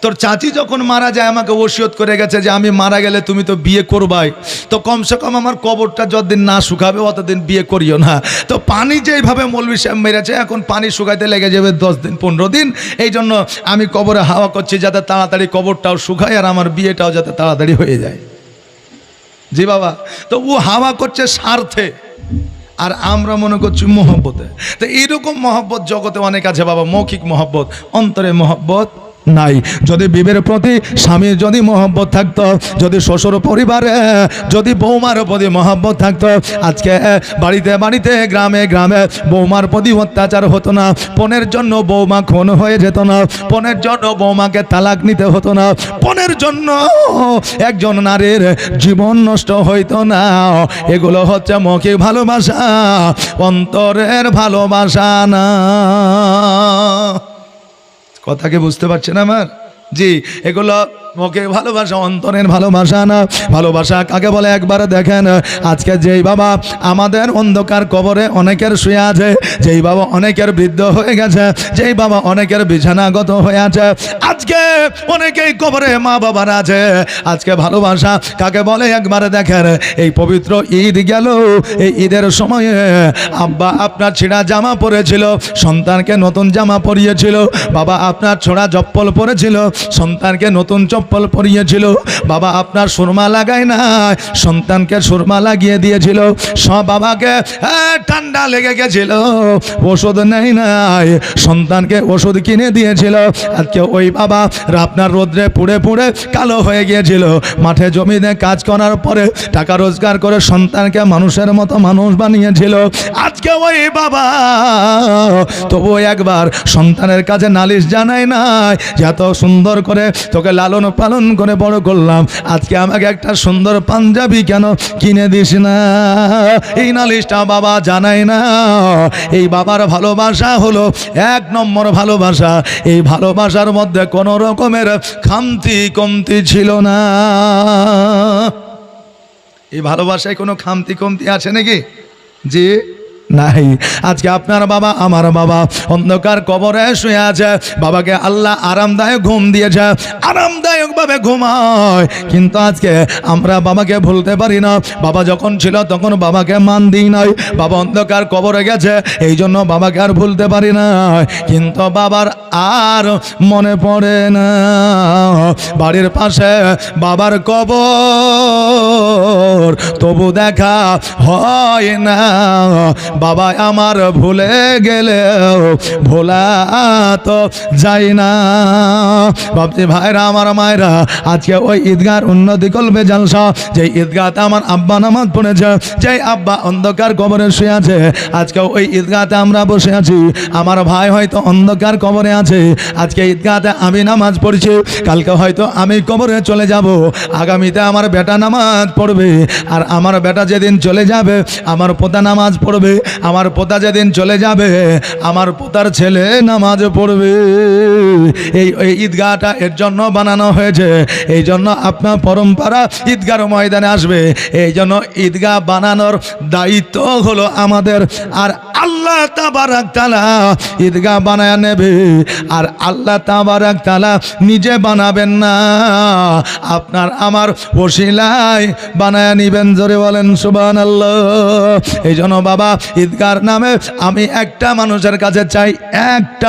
তোর চাচি যখন মারা যায় আমাকে ওসিয়ত করে গেছে যে আমি মারা গেলে তুমি তো বিয়ে করবাই, তো কমসে কম আমার কবরটা যতদিন না শুকাবে অতদিন বিয়ে করিও না। তো পানি যেইভাবে মৌলভী সাহেব মেরেছে এখন পানি শুকাইতে লেগে যাবে 10 দিন 15 দিন, এই জন্য আমি কবরে হাওয়া করছি যাতে তাড়াতাড়ি কবরটাও শুকায় আর আমার বিয়েটাও যাতে তাড়াতাড়ি হয়ে যায়। জি বাবা, তো ও হাওয়া করছে স্বার্থে আর আমরা মনে করছি মহব্বতে। তো এইরকম মহব্বত জগতে অনেক আছে বাবা, মৌখিক মহব্বত, অন্তরে মহব্বত নাই। যদি বিবের প্রতি স্বামীর যদি মহব্বত থাকতো, যদি শ্বশুর পরিবারে যদি বৌমার প্রতি মহব্বত থাকতো, আজকে বাড়িতে বাড়িতে গ্রামে গ্রামে বৌমার প্রতি অত্যাচার হতো না, পণের জন্য বৌমা খুন হয়ে যেত না, পণের জন্য বৌমাকে তালাক নিতে হতো না, পণের জন্য একজন নারীর জীবন নষ্ট হইতো না। এগুলো হচ্ছে মৌখিক ভালোবাসা, অন্তরের ভালোবাসা না। কথা কি বুঝতে পারছেন আমার? জি, এগুলো ওকে ভালোবাসা, অন্তরের ভালোবাসা না। ভালোবাসা কাকে বলে একবার দেখেন, আজকে যেই বাবা আমাদের অন্ধকার কবরে অনেকের শুয়ে আছে, যেই বাবা অনেকের বৃদ্ধ হয়ে গেছে, যেই বাবা অনেকের বিছানাগত হয়ে আছে, আজকে অনেকেই কবরে মা বাবার আছে। আজকে ভালোবাসা কাকে বলে একবার দেখেন, এই পবিত্র ঈদ গেল, এই ঈদের সময়ে আব্বা আপনার ছিঁড়া জামা পরেছিল, সন্তানকে নতুন জামা পরিয়েছিল, বাবা আপনার ছোড়া চপ্পল পরেছিল, সন্তানকে নতুন চপ্পল পরিয়েছিল, বাবা আপনার সুরমা লাগায় না, সন্তানকে সুরমা লাগিয়ে দিয়েছিল, সব বাবাকে ঠান্ডা লেগে গেছিল, ওষুধ নেই নাই, সন্তানকে ওষুধ কিনে দিয়েছিল। আজকে ওই বাবা আপনার রোদ্রে পুড়ে পুড়ে কালো হয়ে গিয়েছিল, মাঠে জমিতে কাজ করার পরে টাকা রোজগার করে সন্তানকে মানুষের মতো মানুষ বানিয়েছিল। আজকে ওই বাবা তবু একবার সন্তানের কাছে নালিশ জানায় নাই, এত সুন্দর করে তোকে লালন পালন করে বড় করলাম, আজকে আমাকে একটা সুন্দর পাঞ্জাবি কেন কিনে দিস না, এই নালিশটা বাবা জানায় না। এই বাবার ভালোবাসা হলো 1 নম্বর ভালোবাসা। এই ভালোবাসার মধ্যে কোনো রকমের খামতি কমতি ছিল না। এই ভালোবাসায় কোনো খামতি কমতি আছে নাকি? জি নাই। আজকে আপনার বাবা আমার বাবা অন্ধকার কবরে শুয়ে আছে, বাবাকে আল্লাহ আরামদায়ক ঘুম দিয়েছে, আরামদায়ক ভাবে ঘুমায়, কিন্তু আজকে আমরা বাবাকে ভুলতে পারি না। বাবা যখন ছিল তখন বাবাকে মান দিই নাই, বাবা অন্ধকার কবরে গেছে এই জন্য বাবাকে আর ভুলতে পারি না, কিন্তু বাবার আর মনে পড়ে না। বাড়ির পাশে বাবার কবর তবু দেখা হয় না, বাবা আমার ভুলে গেলেও ভোলা তো যায় না। বাপজি ভাইরা আমার মায়েরা, আজকে ওই ঈদগার উন্নতি করবে জালসা, যে ঈদগাতে আমার আব্বা নামাজ পড়েছে, যে আব্বা অন্ধকার কবরে শুয়ে আছে, আজকে ওই ঈদগাতে আমরা বসে আছি। আমার ভাই হয়তো অন্ধকার কবরে আছে, আজকে ঈদগাতে আমি নামাজ পড়ছি, কালকে হয়তো আমি কবরে চলে যাব, আগামীতে আমার বেটা নামাজ পড়বে, আর আমার বেটা যেদিন চলে যাবে আমার পোতা নামাজ পড়বে, আমার পোতা যেদিন চলে যাবে আমার পোতার ছেলে নামাজ পড়বে। এই ঈদগাহটা এর জন্য বানানো হয়েছে, এই জন্য আপনার পরম্পরা ঈদগার ময়দানে আসবে, এই জন্য ঈদগাহ বানানোর দায়িত্ব হলো আমাদের। আর আল্লাহ তাবারাক তাআলা ঈদগাহ বানায় নেবে, আর আল্লাহ তাবারাক তাআলা নিজে বানাবেন না, আপনার আমার ওসিলায় বানায় নিবেন। জোরে বলেন সুবহানাল্লাহ। এই জন্য বাবা ঈদগাহর নামে আমি একটা মানুষের কাছে চাই, একটা